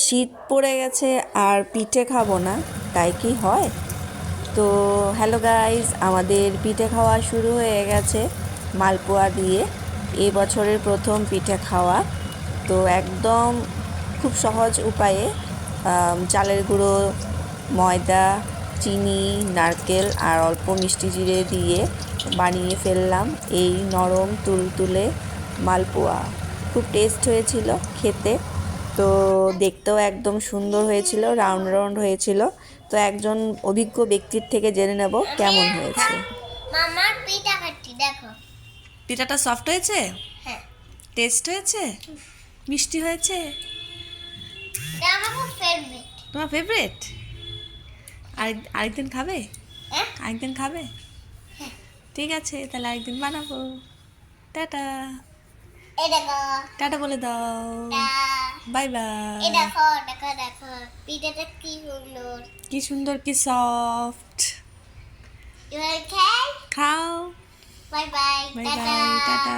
শীত পড়ে গেছে আর পিঠে খাবো না, তাই কি হয়? তো হ্যালো গাইজ, আমাদের পিঠে খাওয়া শুরু হয়ে গেছে মালপোয়া দিয়ে। এই বছরের প্রথম পিঠে খাওয়া। তো একদম খুব সহজ উপায়ে চালের গুঁড়ো, ময়দা, চিনি, নারকেল আর অল্প মিষ্টি জিরে দিয়ে বানিয়ে ফেললাম এই নরম তুলতুলে মালপোয়া। খুব টেস্ট হয়েছিল খেতে, তো দেখতেও একদম সুন্দর হয়েছিল, রাউন্ড রাউন্ড হয়েছিল। তো একজন অভিজ্ঞ ব্যক্তির থেকে জেনে নেব কেমন হয়েছে। মামার পিঠা খাচ্ছি, দেখো পিঠাটা সফট হয়েছে, হ্যাঁ, টেস্ট হয়েছে, মিষ্টি হয়েছে। এটা আমার খুব ফেভারিট। তোমার ফেভারিট? আরেকদিন খাবে? হ্যাঁ আরেকদিন খাবে? হ্যাঁ, ঠিক আছে, তাহলে আরেকদিন বানাবো। টাটা। এই দেখো টাটা বলে দাও। Bye bye. এই দেখো দেখো দেখো পিঠাটা কি সুন্দর। কি সুন্দর, কি সফট। এবার খাই, খাও। Bye bye, bye tata. Bye, tata.